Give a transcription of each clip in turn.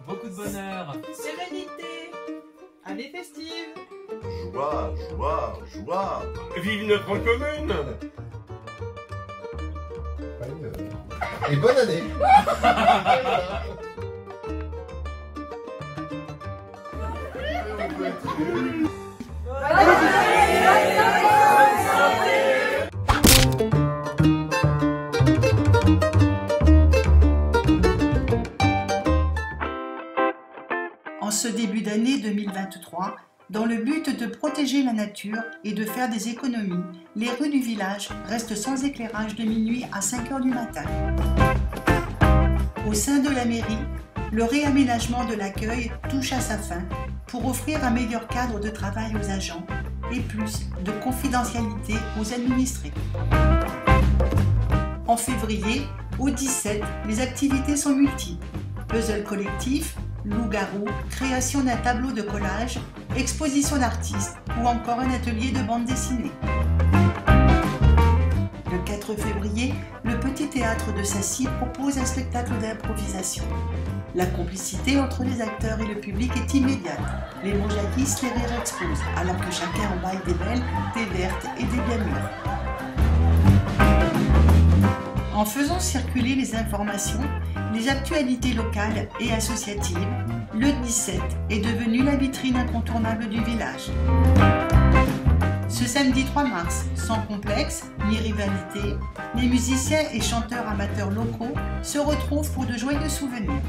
beaucoup de bonheur, sérénité, année festive, joie, joie, joie. Vive notre commune. Et bonne année. En ce début d'année 2023, dans le but de protéger la nature et de faire des économies, les rues du village restent sans éclairage de minuit à 5 h du matin. Au sein de la mairie, le réaménagement de l'accueil touche à sa fin pour offrir un meilleur cadre de travail aux agents et plus de confidentialité aux administrés. En février, au 17, les activités sont multiples. Puzzle collectif, loup-garou, création d'un tableau de collage, exposition d'artistes ou encore un atelier de bande dessinée. Le 4 février, le Petit Théâtre de Sassy propose un spectacle d'improvisation. La complicité entre les acteurs et le public est immédiate. Les mots jaillissent, les rires explosent, alors que chacun emballe des belles, des vertes et des bien mûres. En faisant circuler les informations, les actualités locales et associatives, le 17 est devenu la vitrine incontournable du village. Ce samedi 3 mars, sans complexe ni rivalité, les musiciens et chanteurs amateurs locaux se retrouvent pour de joyeux souvenirs.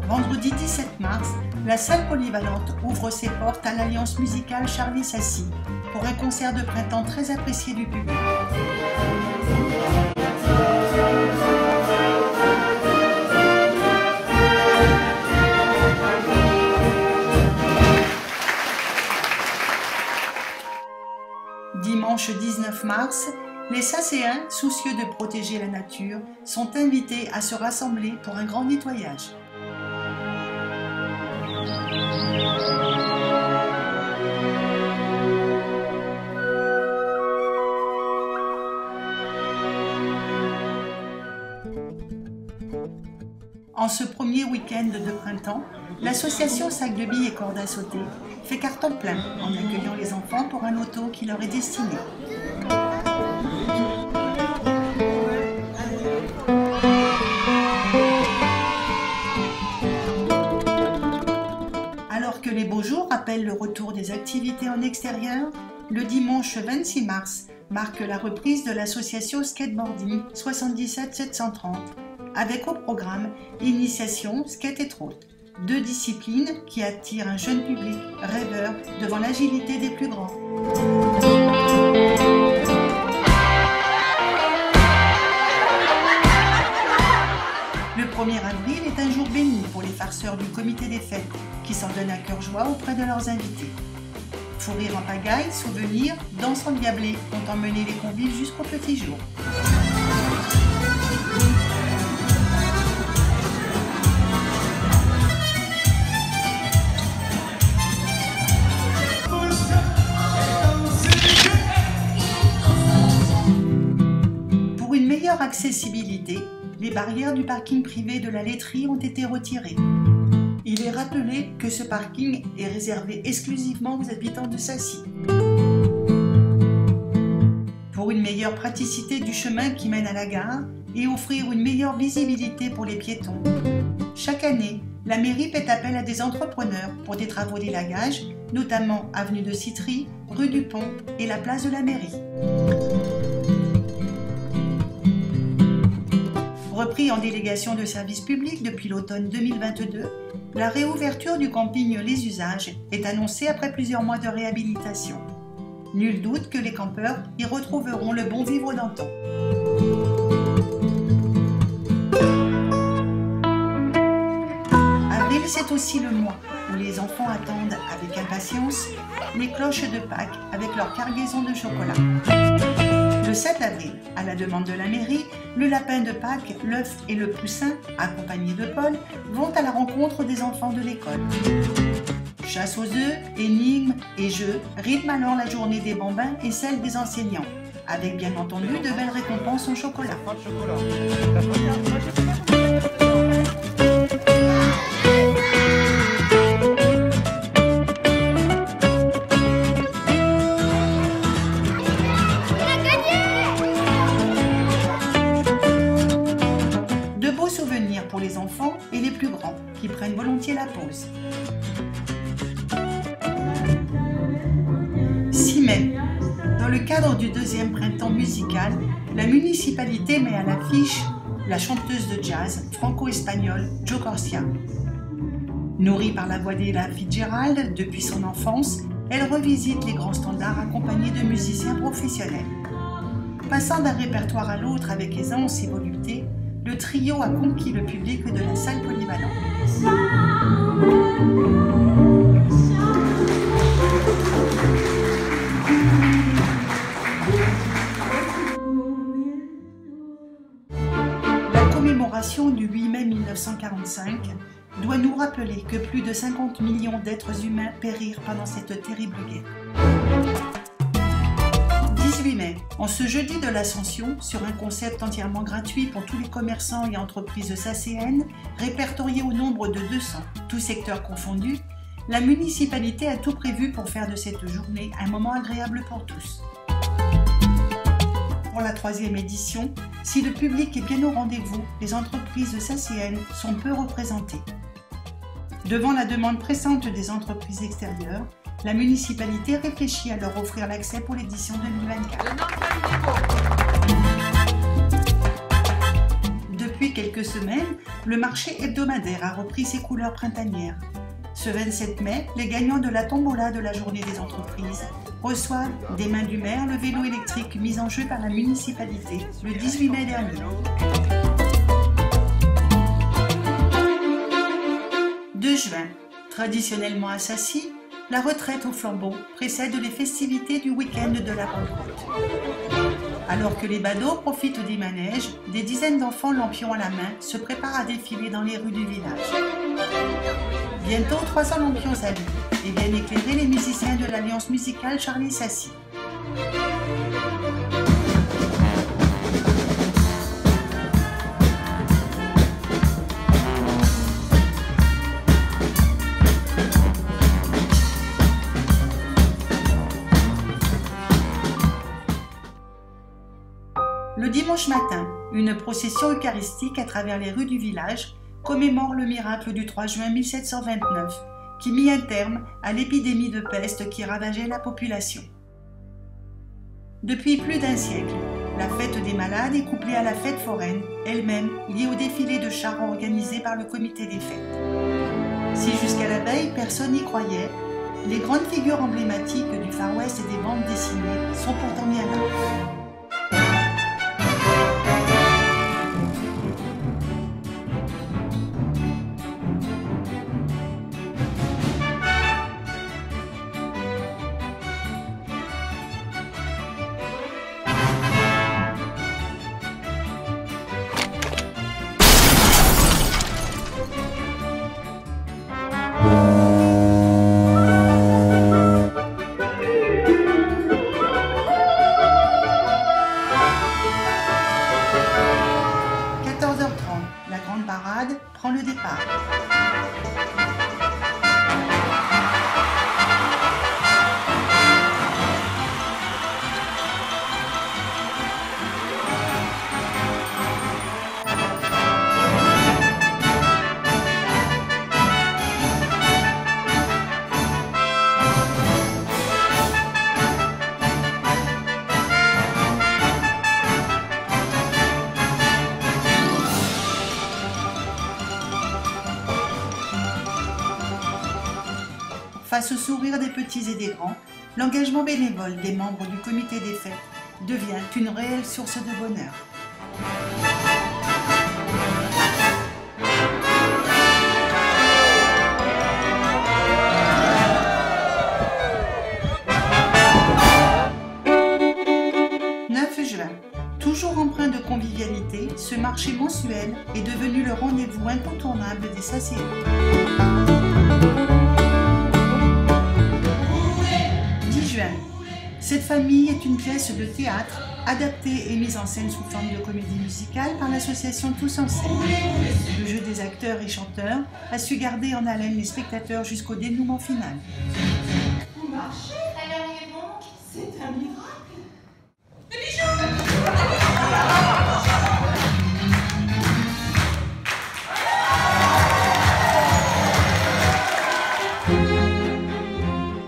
Vendredi 17 mars, la salle polyvalente ouvre ses portes à l'Alliance musicale Charlie Sassy pour un concert de printemps très apprécié du public. Dimanche 19 mars, les Sasséens, soucieux de protéger la nature, sont invités à se rassembler pour un grand nettoyage. En ce premier week-end de printemps, l'association Sac de billes et corde à sauter fait carton plein en accueillant les enfants pour un loto qui leur est destiné. Alors que les beaux jours rappellent le retour des activités en extérieur, le dimanche 26 mars marque la reprise de l'association Skateboarding 77 730 avec au programme initiation, skate et trot. 2 disciplines qui attirent un jeune public rêveur devant l'agilité des plus grands. Le 1er avril est un jour béni pour les farceurs du comité des fêtes qui s'en donnent à cœur joie auprès de leurs invités. Fou rire en pagaille, souvenirs, danse endiablée ont emmené les convives jusqu'au petit jour. Accessibilité, les barrières du parking privé de la laiterie ont été retirées. Il est rappelé que ce parking est réservé exclusivement aux habitants de Sassy. Pour une meilleure praticité du chemin qui mène à la gare et offrir une meilleure visibilité pour les piétons, chaque année, la mairie fait appel à des entrepreneurs pour des travaux d'élagage, notamment avenue de Citry, rue du Pont et la place de la mairie. Repris en délégation de service public depuis l'automne 2022, la réouverture du camping Les Usages est annoncée après plusieurs mois de réhabilitation. Nul doute que les campeurs y retrouveront le bon vivre d'antan. Avril, c'est aussi le mois où les enfants attendent avec impatience les cloches de Pâques avec leur cargaison de chocolat. Le 7 avril, à la demande de la mairie, le lapin de Pâques, l'œuf et le poussin, accompagnés de Paul, vont à la rencontre des enfants de l'école. Chasse aux œufs, énigmes et jeux rythment alors la journée des bambins et celle des enseignants, avec bien entendu de belles récompenses au chocolat. mai, dans le cadre du deuxième printemps musical, la municipalité met à l'affiche la chanteuse de jazz franco-espagnole Jo Garcia. Nourrie par la voix d'Ella Fitzgerald depuis son enfance, elle revisite les grands standards accompagnée de musiciens professionnels. Passant d'un répertoire à l'autre avec aisance et volupté, le trio a conquis le public de la salle polyvalente. La commémoration du 8 mai 1945 doit nous rappeler que plus de 50 millions d'êtres humains périrent pendant cette terrible guerre. 18 mai, en ce jeudi de l'Ascension, sur un concept entièrement gratuit pour tous les commerçants et entreprises sacéennes, répertoriés au nombre de 200, tous secteurs confondus, la municipalité a tout prévu pour faire de cette journée un moment agréable pour tous. Pour la 3e édition, si le public est bien au rendez-vous, les entreprises sacéennes sont peu représentées. Devant la demande pressante des entreprises extérieures, la municipalité réfléchit à leur offrir l'accès pour l'édition 2024. Depuis quelques semaines, le marché hebdomadaire a repris ses couleurs printanières. Ce 27 mai, les gagnants de la tombola de la journée des entreprises reçoivent des mains du maire le vélo électrique mis en jeu par la municipalité le 18 mai dernier. 2 juin, traditionnellement à Sassy, la retraite au flambeau précède les festivités du week-end de la Pentecôte. Alors que les badauds profitent des manèges, des dizaines d'enfants lampions à la main se préparent à défiler dans les rues du village. Bientôt 300 lampions s'allument et viennent éclairer les musiciens de l'Alliance musicale Charlie Sassy. Le dimanche matin, une procession eucharistique à travers les rues du village commémore le miracle du 3 juin 1729, qui mit un terme à l'épidémie de peste qui ravageait la population. Depuis plus d'un siècle, la fête des malades est couplée à la fête foraine, elle-même liée au défilé de chars organisé par le comité des fêtes. Si jusqu'à la veille personne n'y croyait, les grandes figures emblématiques du Far West et des bandes dessinées sont pourtant bien là. La grande parade prend le départ. Face au sourire des petits et des grands, l'engagement bénévole des membres du comité des fêtes devient une réelle source de bonheur. « 9 juin. Toujours empreint de convivialité, ce marché mensuel est devenu le rendez-vous incontournable des Sacéens. 10 juin. Cette famille est une pièce de théâtre adaptée et mise en scène sous forme de comédie musicale par l'association Tous en scène. Le jeu des acteurs et chanteurs a su garder en haleine les spectateurs jusqu'au dénouement final. Vous marchez, allez donc, c'est un miracle. Des bijoux!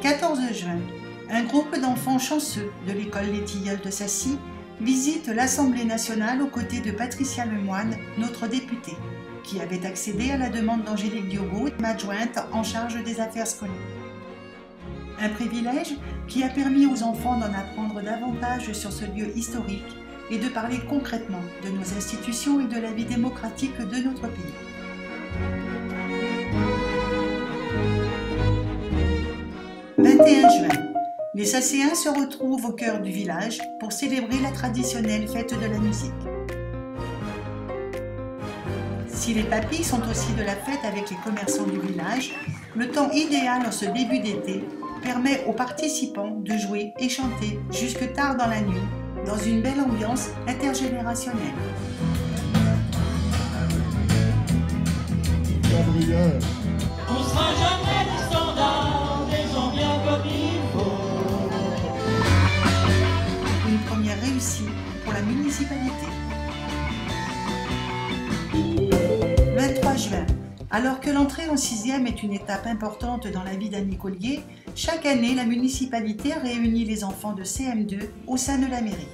14 juin. Un groupe d'enfants chanceux de l'école Les Tilleuls de Sacy visite l'Assemblée nationale aux côtés de Patricia Lemoine, notre députée, qui avait accédé à la demande d'Angélique Diogo, adjointe en charge des affaires scolaires. Un privilège qui a permis aux enfants d'en apprendre davantage sur ce lieu historique et de parler concrètement de nos institutions et de la vie démocratique de notre pays. « 21 juin. Les Sacéens se retrouvent au cœur du village pour célébrer la traditionnelle fête de la musique. Si les papis sont aussi de la fête avec les commerçants du village, le temps idéal en ce début d'été permet aux participants de jouer et chanter jusque tard dans la nuit, dans une belle ambiance intergénérationnelle. Gabriel. On sera jamais des standards, des gens bien comme il faut. Une première réussite pour la municipalité. 23 juin. Alors que l'entrée en 6e est une étape importante dans la vie d'un écolier, chaque année, la municipalité réunit les enfants de CM2 au sein de la mairie.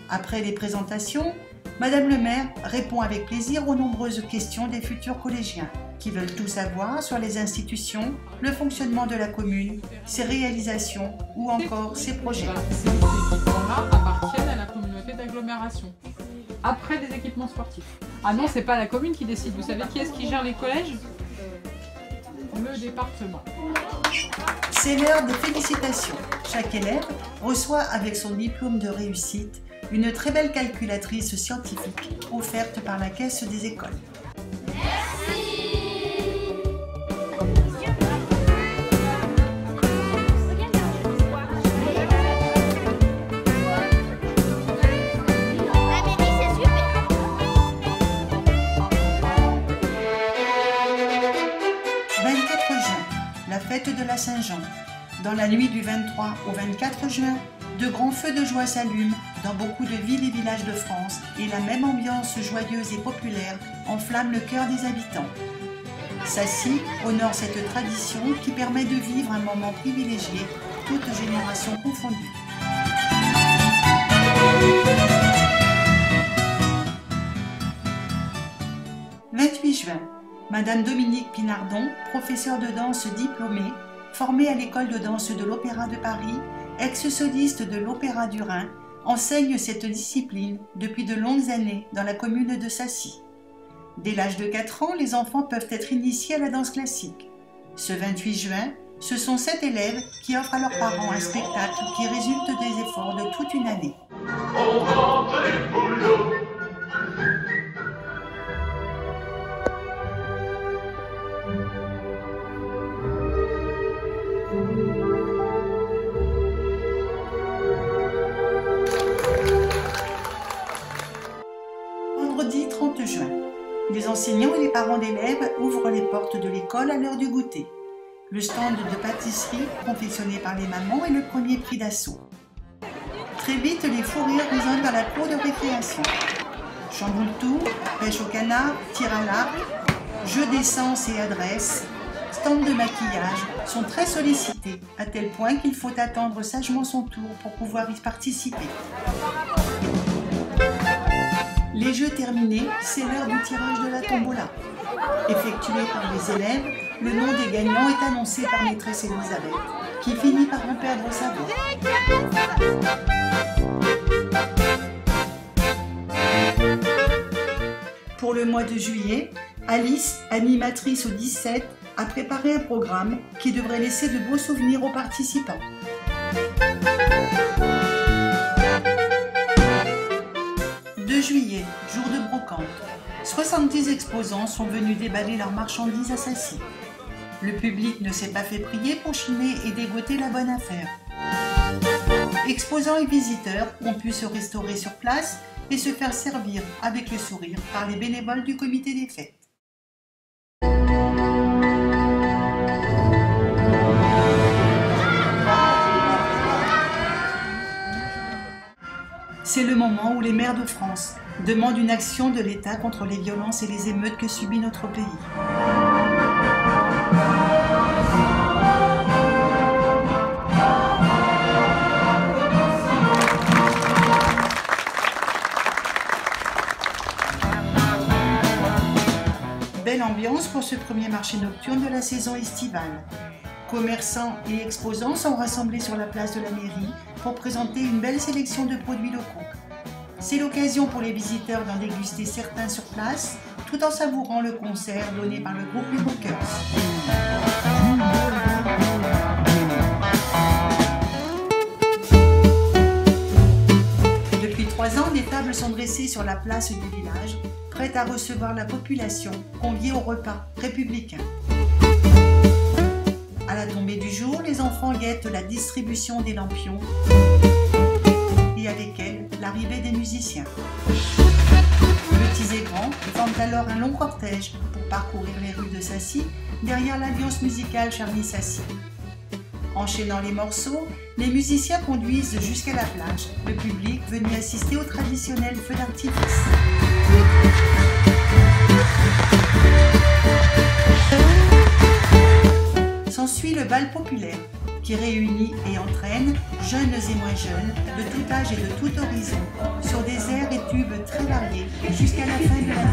Après les présentations, Madame le maire répond avec plaisir aux nombreuses questions des futurs collégiens qui veulent tout savoir sur les institutions, le fonctionnement de la commune, ses réalisations ou encore ses projets. Ces équipements-là appartiennent à la communauté d'agglomération. Après des équipements sportifs. Ah non, c'est pas la commune qui décide. Vous savez qui est-ce qui gère les collèges? Le département. C'est l'heure des félicitations. Chaque élève reçoit avec son diplôme de réussite une très belle calculatrice scientifique offerte par la caisse des écoles. Fête de la Saint-Jean. Dans la nuit du 23 au 24 juin, de grands feux de joie s'allument dans beaucoup de villes et villages de France et la même ambiance joyeuse et populaire enflamme le cœur des habitants. Sacy honore cette tradition qui permet de vivre un moment privilégié, toutes générations confondues. « 28 juin. Madame Dominique Pinardon, professeure de danse diplômée, formée à l'école de danse de l'Opéra de Paris, ex-soliste de l'Opéra du Rhin, enseigne cette discipline depuis de longues années dans la commune de Sacy. Dès l'âge de 4 ans, les enfants peuvent être initiés à la danse classique. Ce 28 juin, ce sont 7 élèves qui offrent à leurs parents un spectacle qui résulte des efforts de toute une année. Vendredi 30 juin. Les enseignants et les parents d'élèves ouvrent les portes de l'école à l'heure du goûter. Le stand de pâtisserie confectionné par les mamans est le premier prix d'assaut. Très vite, les fous rires résonnent dans la cour de récréation. Chamboule-tout, pêche au canard, tir à l'arc, jeux d'essence et adresse, stand de maquillage sont très sollicités, à tel point qu'il faut attendre sagement son tour pour pouvoir y participer. Les jeux terminés, c'est l'heure du tirage de la tombola. Effectué par les élèves, le nom des gagnants est annoncé par maîtresse Elisabeth, qui finit par en perdre sa voix. Pour le mois de juillet, Alice, animatrice au 17, a préparé un programme qui devrait laisser de beaux souvenirs aux participants. Juillet, jour de brocante. 70 exposants sont venus déballer leurs marchandises à Sacy. Le public ne s'est pas fait prier pour chiner et dégoter la bonne affaire. Exposants et visiteurs ont pu se restaurer sur place et se faire servir avec le sourire par les bénévoles du comité des fêtes. C'est le moment où les maires de France demandent une action de l'État contre les violences et les émeutes que subit notre pays. pour ce premier marché nocturne de la saison estivale. Commerçants et exposants sont rassemblés sur la place de la mairie pour présenter une belle sélection de produits locaux. C'est l'occasion pour les visiteurs d'en déguster certains sur place, tout en savourant le concert donné par le groupe Les Bookers. Depuis 3 ans, des tables sont dressées sur la place du village, prêtes à recevoir la population conviée au repas républicain. À la tombée du jour, les enfants guettent la distribution des lampions et avec elle, l'arrivée des musiciens. Petits et grands forment alors un long cortège pour parcourir les rues de Sacy derrière l'alliance musicale Charny-Sacy. Enchaînant les morceaux, les musiciens conduisent jusqu'à la plage le public venu assister au traditionnel feu d'artifice. S'ensuit le bal populaire qui réunit et entraîne jeunes et moins jeunes, de tout âge et de tout horizon, sur des airs et tubes très variés jusqu'à la fin de la nuit.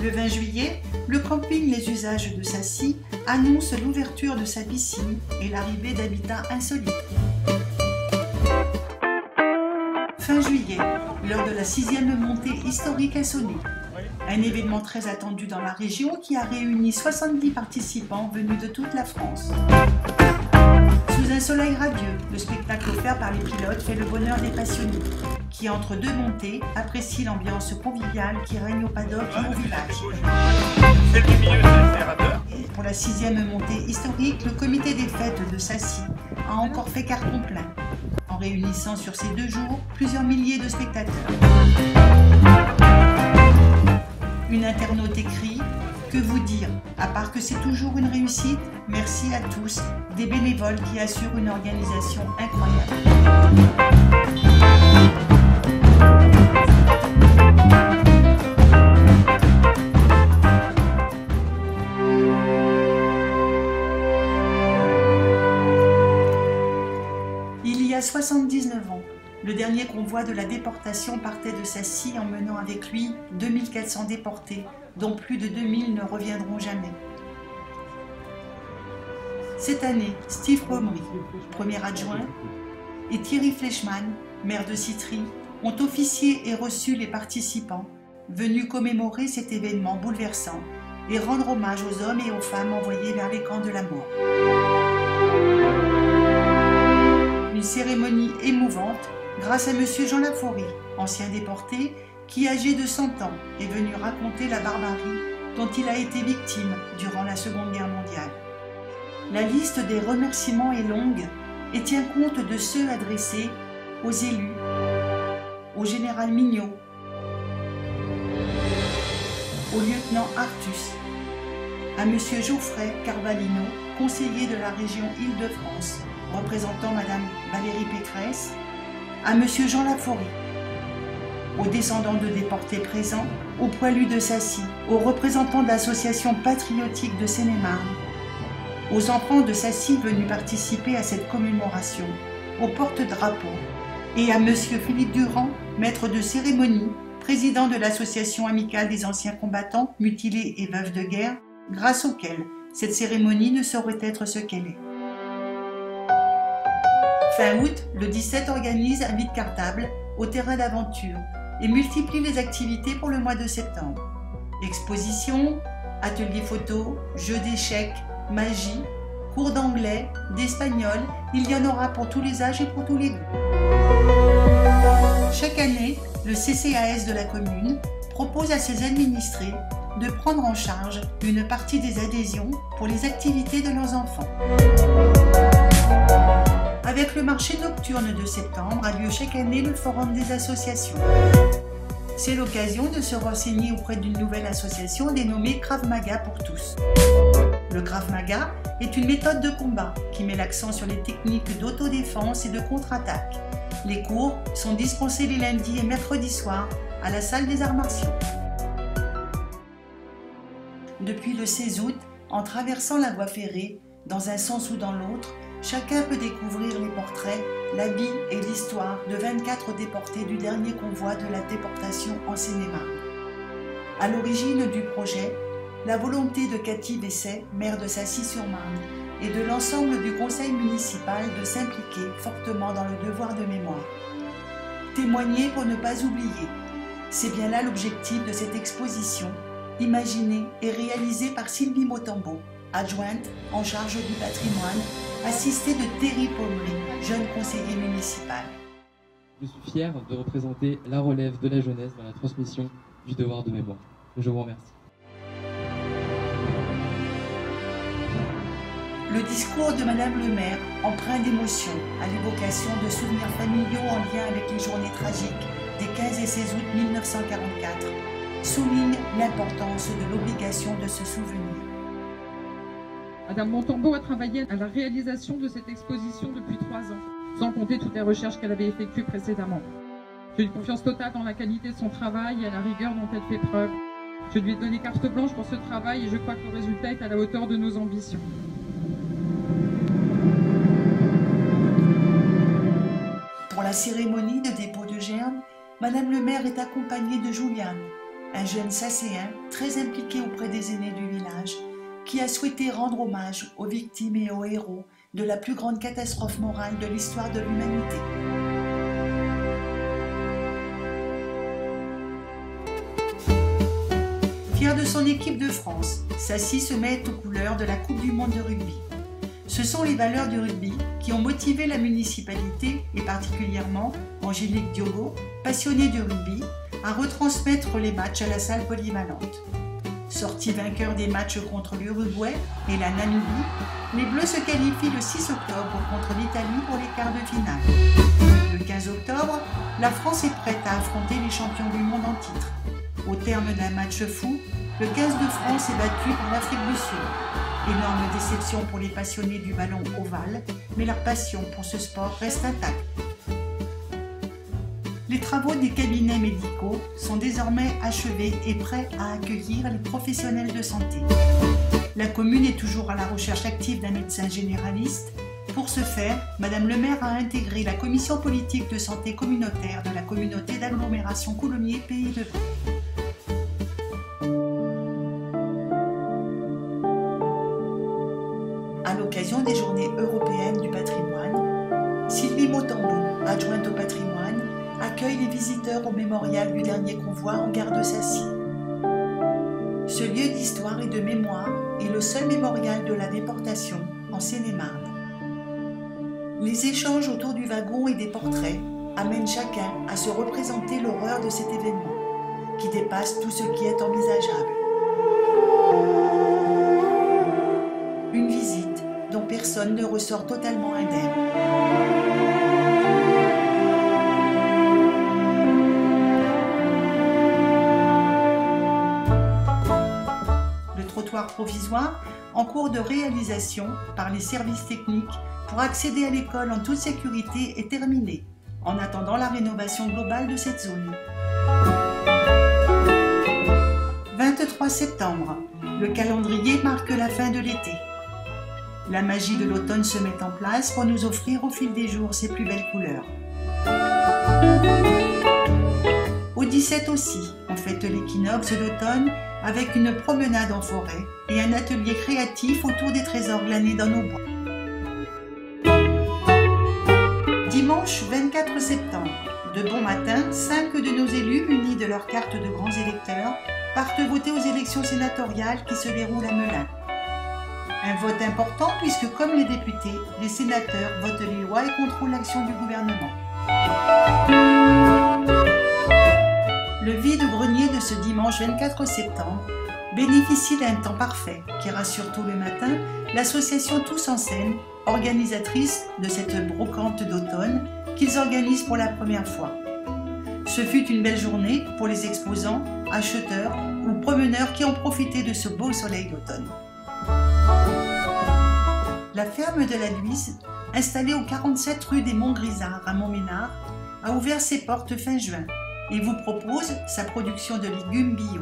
Le 20 juillet, le camping Les Usages de Sacy annonce l'ouverture de sa piscine et l'arrivée d'habitats insolites. Fin juillet, l'heure de la 6e montée historique a sonné. Un événement très attendu dans la région qui a réuni 70 participants venus de toute la France. Sous un soleil radieux, le spectacle offert par les pilotes fait le bonheur des passionnés, qui entre deux montées apprécient l'ambiance conviviale qui règne au paddock et au village. Et pour la 6e montée historique, le comité des fêtes de Sacy a encore fait carton plein, en réunissant sur ces 2 jours plusieurs milliers de spectateurs. Une internaute écrit « Que vous dire, à part que c'est toujours une réussite, merci à tous, des bénévoles qui assurent une organisation incroyable. » Il y a 79 ans, le dernier convoi de la déportation partait de Sacy emmenant avec lui 2400 déportés, dont plus de 2000 ne reviendront jamais. Cette année, Steve Romry, premier adjoint, et Thierry Fleischmann, maire de Citry, ont officié et reçu les participants, venus commémorer cet événement bouleversant et rendre hommage aux hommes et aux femmes envoyés vers les camps de la mort. Une cérémonie émouvante grâce à M. Jean Laforie, ancien déporté, qui, âgé de 100 ans, est venu raconter la barbarie dont il a été victime durant la Seconde Guerre mondiale. La liste des remerciements est longue et tient compte de ceux adressés aux élus, au général Mignot, au lieutenant Artus, à M. Geoffrey Carvalino, conseiller de la région Île-de-France, représentant Mme Valérie Pécresse, à M. Jean Laforie, aux descendants de déportés présents, aux poilus de Sacy, aux représentants d'associations patriotiques de Seine-et-Marne, aux enfants de Sacy venus participer à cette commémoration, aux porte-drapeaux, et à M. Philippe Durand, maître de cérémonie, président de l'association amicale des anciens combattants, mutilés et veuves de guerre, grâce auquel cette cérémonie ne saurait être ce qu'elle est. Fin août, le 17 organise un vide cartable au terrain d'aventure et multiplie les activités pour le mois de septembre. Expositions, ateliers photos, jeux d'échecs, magie, cours d'anglais, d'espagnol, il y en aura pour tous les âges et pour tous les goûts. Chaque année, le CCAS de la commune propose à ses administrés de prendre en charge une partie des adhésions pour les activités de leurs enfants. Avec le marché nocturne de septembre a lieu chaque année le forum des associations. C'est l'occasion de se renseigner auprès d'une nouvelle association dénommée Krav Maga pour tous. Le Krav Maga est une méthode de combat qui met l'accent sur les techniques d'autodéfense et de contre-attaque. Les cours sont dispensés les lundis et mercredis soirs à la salle des arts martiaux. Depuis le 16 août, en traversant la voie ferrée, Dans un sens ou dans l'autre, chacun peut découvrir les portraits, la vie et l'histoire de 24 déportés du dernier convoi de la déportation en Seine-et-Marne. À l'origine du projet, la volonté de Cathy Besset, maire de Sacy-sur-Marne, et de l'ensemble du conseil municipal de s'impliquer fortement dans le devoir de mémoire. Témoigner pour ne pas oublier. C'est bien là l'objectif de cette exposition, imaginée et réalisée par Sylvie Motambo, adjointe en charge du patrimoine, assistée de Thierry Pommery, jeune conseiller municipal. Je suis fier de représenter la relève de la jeunesse dans la transmission du devoir de mémoire. Je vous remercie. Le discours de Madame le maire, empreint d'émotion, à l'évocation de souvenirs familiaux en lien avec les journées tragiques des 15 et 16 août 1944, souligne l'importance de l'obligation de se souvenir. Madame Motambo a travaillé à la réalisation de cette exposition depuis 3 ans, sans compter toutes les recherches qu'elle avait effectuées précédemment. J'ai une confiance totale dans la qualité de son travail et à la rigueur dont elle fait preuve. Je lui ai donné carte blanche pour ce travail et je crois que le résultat est à la hauteur de nos ambitions. Pour la cérémonie de dépôt de germes, Madame le maire est accompagnée de Juliane, un jeune sacéen très impliqué auprès des aînés du village, qui a souhaité rendre hommage aux victimes et aux héros de la plus grande catastrophe morale de l'histoire de l'humanité. Fier de son équipe de France, Sacy se met aux couleurs de la Coupe du monde de rugby. Ce sont les valeurs du rugby qui ont motivé la municipalité, et particulièrement Angélique Diogo, passionnée du rugby, à retransmettre les matchs à la salle polyvalente. Sortis vainqueurs des matchs contre l'Uruguay et la Namibie, les Bleus se qualifient le 6 octobre contre l'Italie pour les quarts de finale. Le 15 octobre, la France est prête à affronter les champions du monde en titre. Au terme d'un match fou, le 15 de France est battu par l'Afrique du Sud. Énorme déception pour les passionnés du ballon ovale, mais leur passion pour ce sport reste intacte. Les travaux des cabinets médicaux sont désormais achevés et prêts à accueillir les professionnels de santé. La commune est toujours à la recherche active d'un médecin généraliste. Pour ce faire, Madame le maire a intégré la commission politique de santé communautaire de la communauté d'agglomération Coulommiers Pays de Vaud. À l'occasion des Journées européennes du patrimoine, Sylvie Motambo, adjointe au patrimoine, accueille les visiteurs au mémorial du dernier convoi en gare de Sacy. Ce lieu d'histoire et de mémoire est le seul mémorial de la déportation en Seine-et-Marne. Les échanges autour du wagon et des portraits amènent chacun à se représenter l'horreur de cet événement, qui dépasse tout ce qui est envisageable. Une visite dont personne ne ressort totalement indemne. Le trottoir provisoire, en cours de réalisation par les services techniques pour accéder à l'école en toute sécurité, est terminé, en attendant la rénovation globale de cette zone. 23 septembre, le calendrier marque la fin de l'été. La magie de l'automne se met en place pour nous offrir au fil des jours ses plus belles couleurs. Au 17 aussi, on fête l'équinoxe d'automne avec une promenade en forêt et un atelier créatif autour des trésors glanés dans nos bois. Dimanche 24 septembre, de bon matin, 5 de nos élus, munis de leur carte de grands électeurs, partent voter aux élections sénatoriales qui se déroulent à Melun. Un vote important puisque, comme les députés, les sénateurs votent les lois et contrôlent l'action du gouvernement. Le vide-grenier de ce dimanche 24 septembre bénéficie d'un temps parfait qui rassure tôt le matin l'association Tous en Scène, organisatrice de cette brocante d'automne qu'ils organisent pour la première fois. Ce fut une belle journée pour les exposants, acheteurs ou promeneurs qui ont profité de ce beau soleil d'automne. La ferme de la Luise, installée au 47 rue des Monts-Grisards à Montménard, a ouvert ses portes fin juin et vous propose sa production de légumes bio.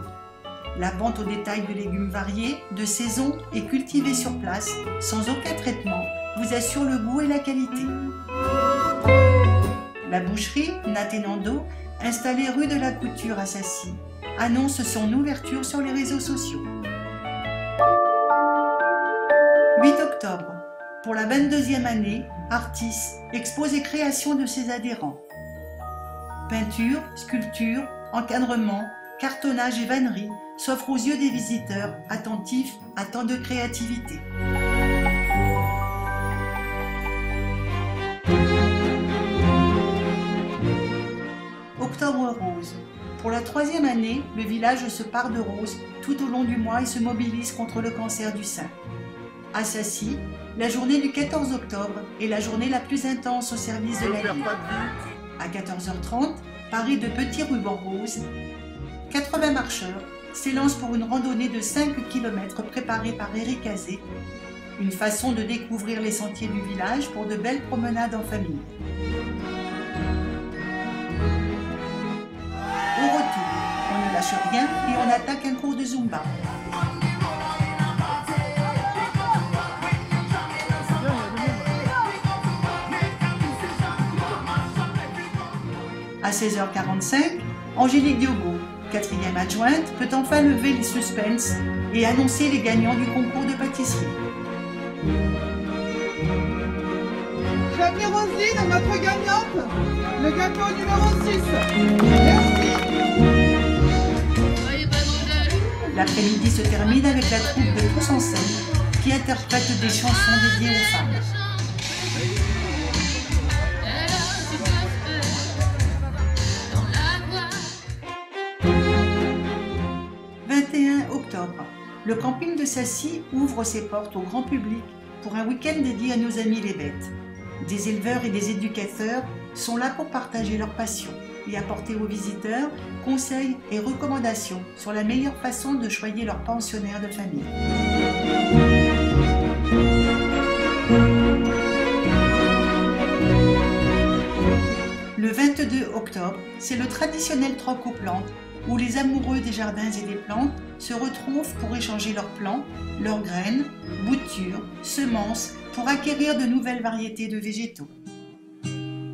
La vente au détail de légumes variés, de saison et cultivés sur place, sans aucun traitement, vous assure le goût et la qualité. La boucherie Natenando, installée rue de la Couture à Sassy, annonce son ouverture sur les réseaux sociaux. 8 octobre. Pour la 22e année, Artis expose les créations de ses adhérents. Peinture, sculpture, encadrement, cartonnage et vannerie s'offrent aux yeux des visiteurs attentifs à tant de créativité. Octobre rose. Pour la 3e année, le village se pare de roses tout au long du mois et se mobilise contre le cancer du sein. À Sassy, la journée du 14 octobre est la journée la plus intense au service de la ville. À 14h30, paré de petits rubans roses, 80 marcheurs s'élancent pour une randonnée de 5 km préparée par Eric Azé, une façon de découvrir les sentiers du village pour de belles promenades en famille. Au retour, on ne lâche rien et on attaque un cours de Zumba. À 16h45, Angélique Diogo, 4e adjointe, peut enfin lever les suspens et annoncer les gagnants du concours de pâtisserie. J'ai mis Roselyne, notre gagnante, le gâteau numéro 6. Merci. L'après-midi se termine avec la troupe de Tous en scène qui interprète des chansons dédiées aux femmes. Octobre. Le camping de Sassy ouvre ses portes au grand public pour un week-end dédié à nos amis les bêtes. Des éleveurs et des éducateurs sont là pour partager leur passion et apporter aux visiteurs conseils et recommandations sur la meilleure façon de choyer leur pensionnaire de famille. Le 22 octobre, c'est le traditionnel troc aux plantes où les amoureux des jardins et des plantes se retrouvent pour échanger leurs plants, leurs graines, boutures, semences pour acquérir de nouvelles variétés de végétaux.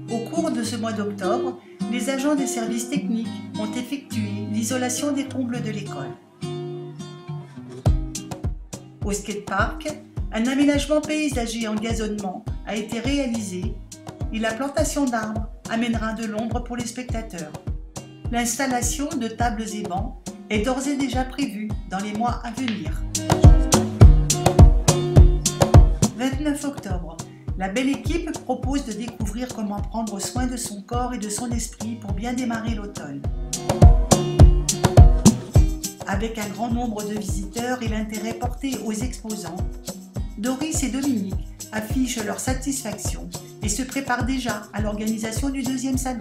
Au cours de ce mois d'octobre, les agents des services techniques ont effectué l'isolation des combles de l'école. Au skatepark, un aménagement paysager en gazonnement a été réalisé et la plantation d'arbres amènera de l'ombre pour les spectateurs. L'installation de tables et bancs est d'ores et déjà prévue dans les mois à venir. 29 octobre, la belle équipe propose de découvrir comment prendre soin de son corps et de son esprit pour bien démarrer l'automne. Avec un grand nombre de visiteurs et l'intérêt porté aux exposants, Doris et Dominique affichent leur satisfaction et se préparent déjà à l'organisation du 2e salon.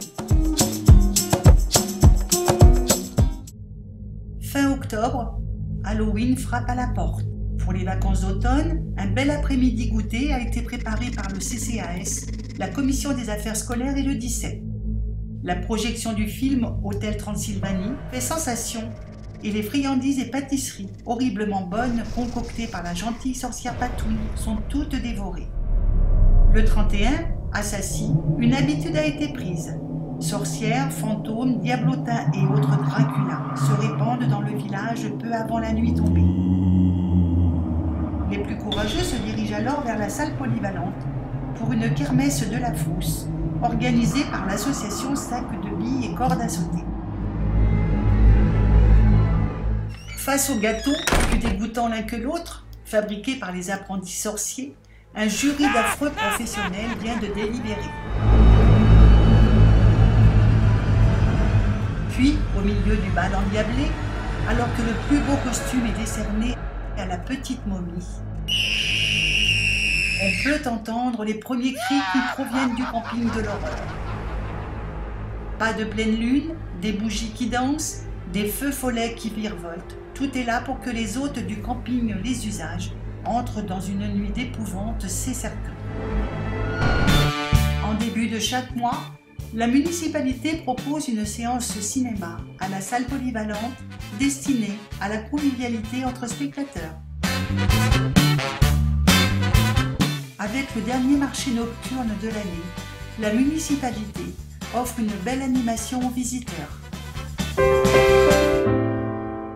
Fin octobre, Halloween frappe à la porte. Pour les vacances d'automne, un bel après-midi goûter a été préparé par le CCAS, la Commission des affaires scolaires et le 17. La projection du film Hôtel Transylvanie fait sensation et les friandises et pâtisseries horriblement bonnes concoctées par la gentille sorcière Patoune sont toutes dévorées. Le 31, à Sassy, une habitude a été prise. Sorcières, fantômes, diablotins et autres Dracula se répandent dans le village peu avant la nuit tombée. Les plus courageux se dirigent alors vers la salle polyvalente pour une kermesse de la fosse organisée par l'association Sac de billes et cordes à sauter. Face aux gâteaux, plus dégoûtants l'un que l'autre, fabriqués par les apprentis sorciers, un jury d'affreux professionnels vient de délibérer. Puis, au milieu du bal endiablé, alors que le plus beau costume est décerné à la petite momie, on peut entendre les premiers cris qui proviennent du camping de l'horreur. Pas de pleine lune, des bougies qui dansent, des feux follets qui virevoltent, tout est là pour que les hôtes du camping Les Usages entrent dans une nuit d'épouvante, c'est certain. En début de chaque mois, La municipalité propose une séance cinéma à la salle polyvalente destinée à la convivialité entre spectateurs. Avec le dernier marché nocturne de l'année, la municipalité offre une belle animation aux visiteurs.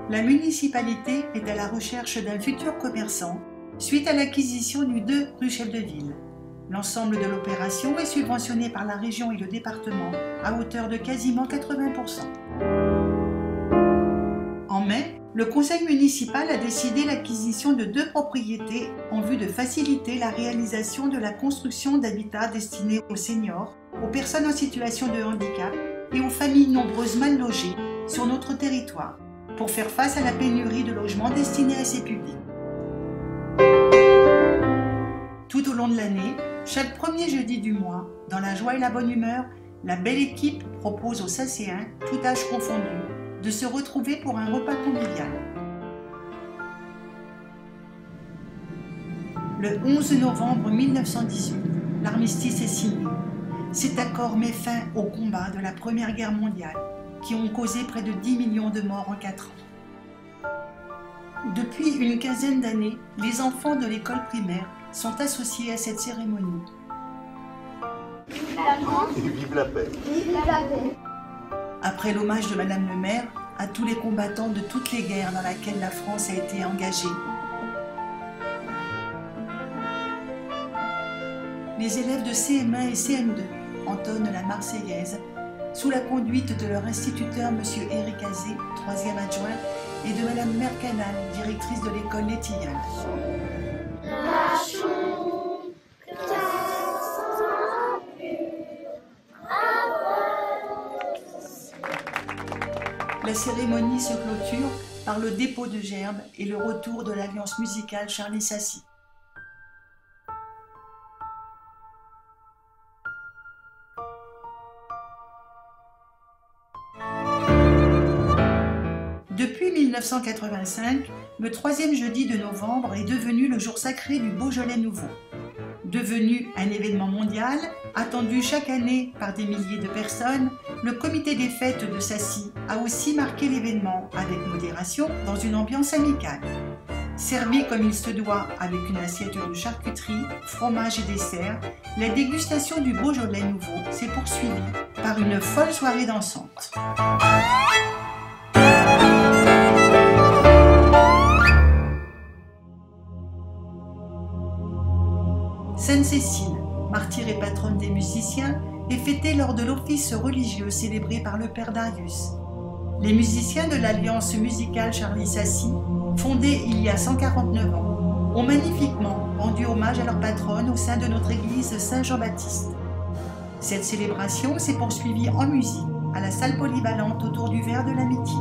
La municipalité est à la recherche d'un futur commerçant suite à l'acquisition du 2 rue Chef de Ville. L'ensemble de l'opération est subventionné par la région et le département à hauteur de quasiment 80%. En mai, le conseil municipal a décidé l'acquisition de 2 propriétés en vue de faciliter la réalisation de la construction d'habitats destinés aux seniors, aux personnes en situation de handicap et aux familles nombreuses mal logées sur notre territoire, pour faire face à la pénurie de logements destinés à ces publics. Tout au long de l'année, chaque premier jeudi du mois, dans la joie et la bonne humeur, la belle équipe propose aux Sacéens, tout âge confondu, de se retrouver pour un repas convivial. Le 11 novembre 1918, l'armistice est signé. Cet accord met fin au combat de la Première Guerre mondiale, qui ont causé près de 10 millions de morts en 4 ans. Depuis une quinzaine d'années, les enfants de l'école primaire sont associés à cette cérémonie. Vive la France et vive la paix. Vive la paix. Après l'hommage de Madame le maire à tous les combattants de toutes les guerres dans lesquelles la France a été engagée, les élèves de CM1 et CM2 entonnent la Marseillaise sous la conduite de leur instituteur M. Éric Azé, 3e adjoint, et de Mme Mercanal, directrice de l'école Létillane. La cérémonie se clôture par le dépôt de gerbes et le retour de l'Alliance musicale Charlie Sassy. Depuis 1985, le 3e jeudi de novembre est devenu le jour sacré du Beaujolais nouveau. Devenu un événement mondial, attendu chaque année par des milliers de personnes, le comité des fêtes de Sassy a aussi marqué l'événement avec modération dans une ambiance amicale. Servi comme il se doit avec une assiette de charcuterie, fromage et dessert, la dégustation du Beaujolais nouveau s'est poursuivie par une folle soirée dansante. Sainte-Cécile, martyre et patronne des musiciens, est fêtée lors de l'office religieux célébré par le père Darius. Les musiciens de l'Alliance musicale Charlie Sassy, fondée il y a 149 ans, ont magnifiquement rendu hommage à leur patronne au sein de notre église Saint-Jean-Baptiste. Cette célébration s'est poursuivie en musique à la salle polyvalente autour du verre de l'amitié.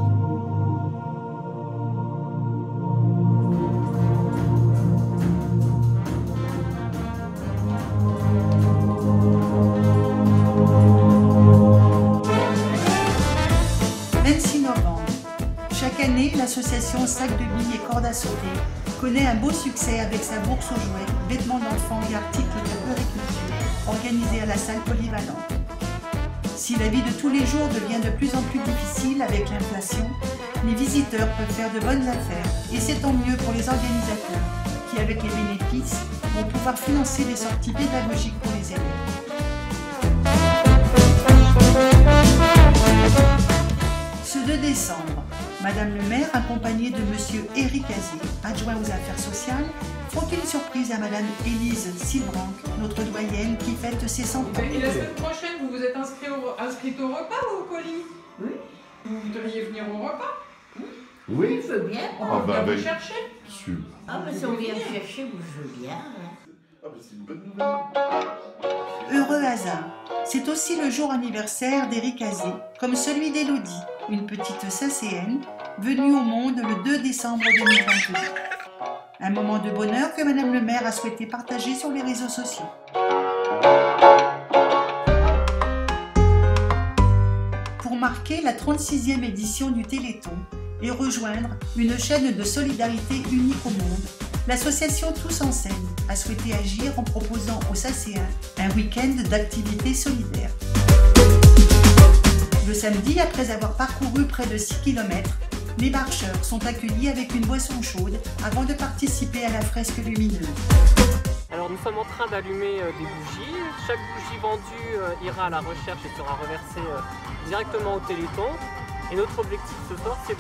Chaque année, l'association Sac de billes et Corde à sauter connaît un beau succès avec sa bourse aux jouets, vêtements d'enfants et articles de puériculture organisés à la salle polyvalente. Si la vie de tous les jours devient de plus en plus difficile avec l'inflation, les visiteurs peuvent faire de bonnes affaires et c'est tant mieux pour les organisateurs qui, avec les bénéfices, vont pouvoir financer des sorties pédagogiques pour les élèves. Ce 2 décembre, Madame le maire, accompagnée de Monsieur Éric Azé, adjoint aux affaires sociales, font une surprise à Madame Élise Silbranc, notre doyenne qui fête ses 100 ans. Et la semaine prochaine, vous vous êtes inscrite au repas ou au colis? Oui. Vous voudriez venir au repas? Oui. Je veux bien. On va venir vous chercher. Super. Ah, mais si on vient me chercher, je veux bien. Ah, bah c'est une bonne nouvelle. Heureux hasard, c'est aussi le jour anniversaire d'Éric Azé, comme celui d'Élodie, une petite Sacéenne, venue au monde le 2 décembre 2022. Un moment de bonheur que Madame le maire a souhaité partager sur les réseaux sociaux. Pour marquer la 36e édition du Téléthon et rejoindre une chaîne de solidarité unique au monde, l'association Tous en Scène a souhaité agir en proposant aux Sacéens un week-end d'activités solidaires. samedi, après avoir parcouru près de 6 km, les marcheurs sont accueillis avec une boisson chaude avant de participer à la fresque lumineuse. Alors nous sommes en train d'allumer des bougies. Chaque bougie vendue ira à la recherche et sera reversée directement au Téléthon. Et notre objectif ce soir, c'est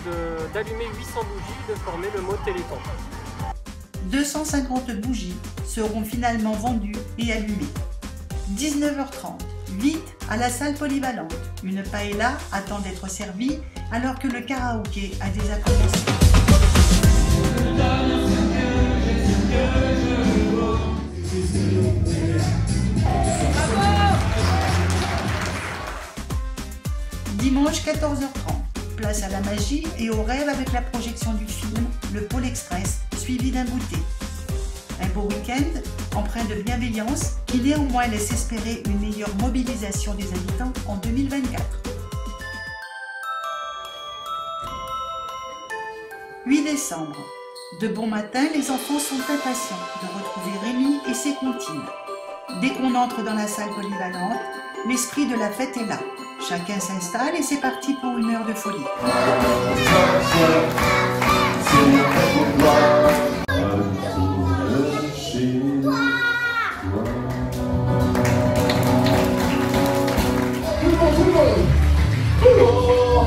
d'allumer 800 bougies, de former le mot Téléthon. 250 bougies seront finalement vendues et allumées. 19h30, vite à la salle polyvalente. Une paella attend d'être servie alors que le karaoké a déjà commencé. Dimanche 14h30, place à la magie et au rêve avec la projection du film Le Pôle Express, suivi d'un goûter. Un beau week-end empreint de bienveillance qui néanmoins laisse espérer une meilleure mobilisation des habitants en 2024. 8 décembre. De bon matin, les enfants sont impatients de retrouver Rémi et ses comptines. Dès qu'on entre dans la salle polyvalente, l'esprit de la fête est là. Chacun s'installe et c'est parti pour une heure de folie.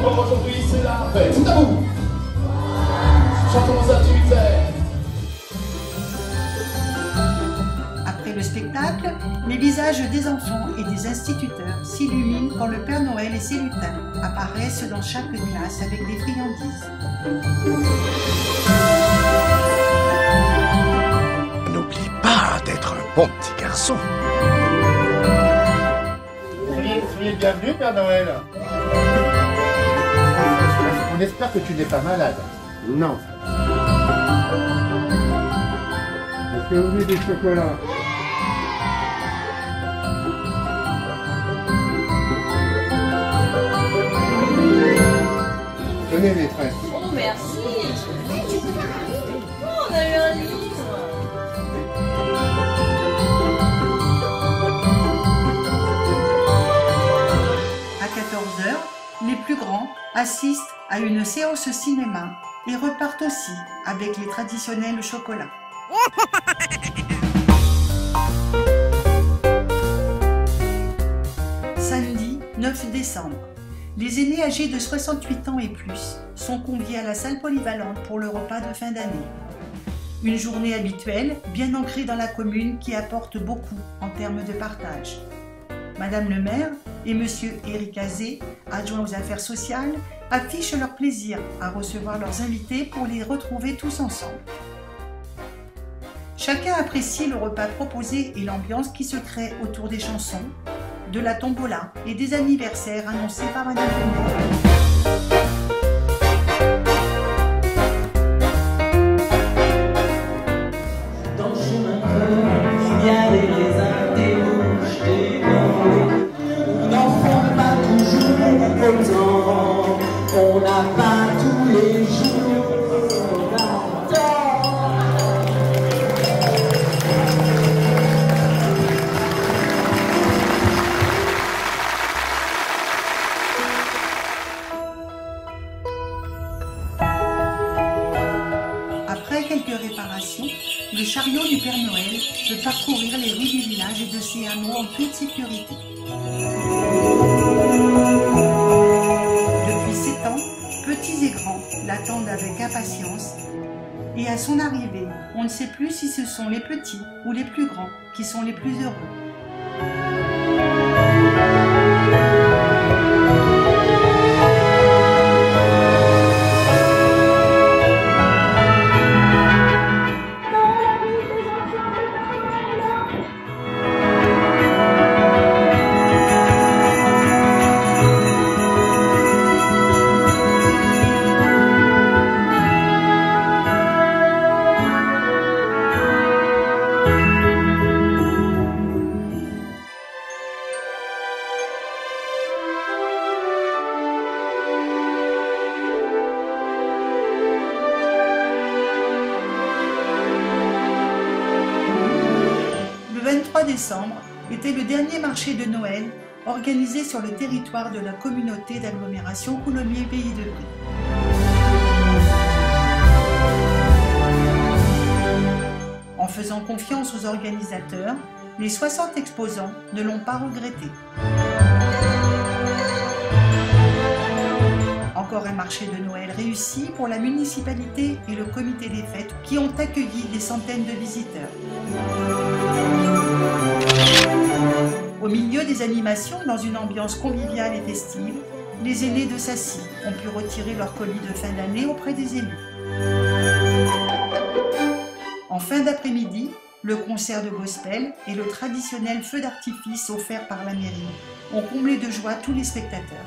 Aujourd'hui c'est la fête, tout à vous. Chantons ça tu fais. Après le spectacle, les visages des enfants et des instituteurs s'illuminent quand le Père Noël et ses lutins apparaissent dans chaque classe avec des friandises. N'oublie pas d'être un bon petit garçon. Soyez bienvenue, Père Noël. On espère que tu n'es pas malade. Non. Est-ce que vous voulez des chocolats? Tenez, maîtresse. Oh, merci. Oh, on a eu un livre. À 14h, les plus grands assistent à une séance cinéma et repartent aussi avec les traditionnels chocolats. Samedi 9 décembre. Les aînés âgés de 68 ans et plus sont conviés à la salle polyvalente pour le repas de fin d'année. Une journée habituelle, bien ancrée dans la commune qui apporte beaucoup en termes de partage. Madame le maire et Monsieur Éric Azé, adjoint aux affaires sociales, affichent leur plaisir à recevoir leurs invités pour les retrouver tous ensemble. Chacun apprécie le repas proposé et l'ambiance qui se crée autour des chansons, de la tombola et des anniversaires annoncés par Madame le maire. Dans le chemin creux, il y a des raisins, des rouges, des blancs. On n'en prend pas toujours autant, on n'a pas tous les jours d'attente. Après quelques réparations, le chariot du Père Noël peut parcourir les rues du village et de ses hameaux en toute sécurité. Depuis 7 ans, petits et grands l'attendent avec impatience. Et à son arrivée, on ne sait plus si ce sont les petits ou les plus grands qui sont les plus heureux. Le 23 décembre était le dernier marché de Noël organisée sur le territoire de la communauté d'agglomération Coulommiers-Pays de Brie. En faisant confiance aux organisateurs, les 60 exposants ne l'ont pas regretté. Encore un marché de Noël réussi pour la municipalité et le comité des fêtes qui ont accueilli des centaines de visiteurs. Au milieu des animations, dans une ambiance conviviale et festive, les aînés de Sassy ont pu retirer leur colis de fin d'année auprès des élus. En fin d'après-midi, le concert de gospel et le traditionnel feu d'artifice offert par la mairie ont comblé de joie tous les spectateurs.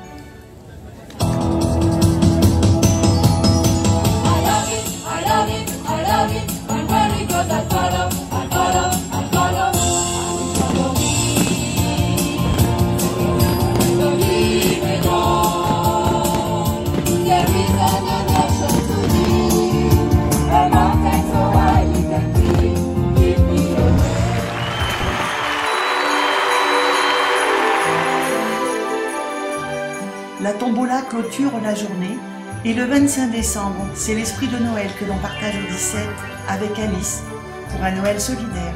La tombola clôture la journée et le 25 décembre, c'est l'esprit de Noël que l'on partage au 17 avec Alice pour un Noël solidaire.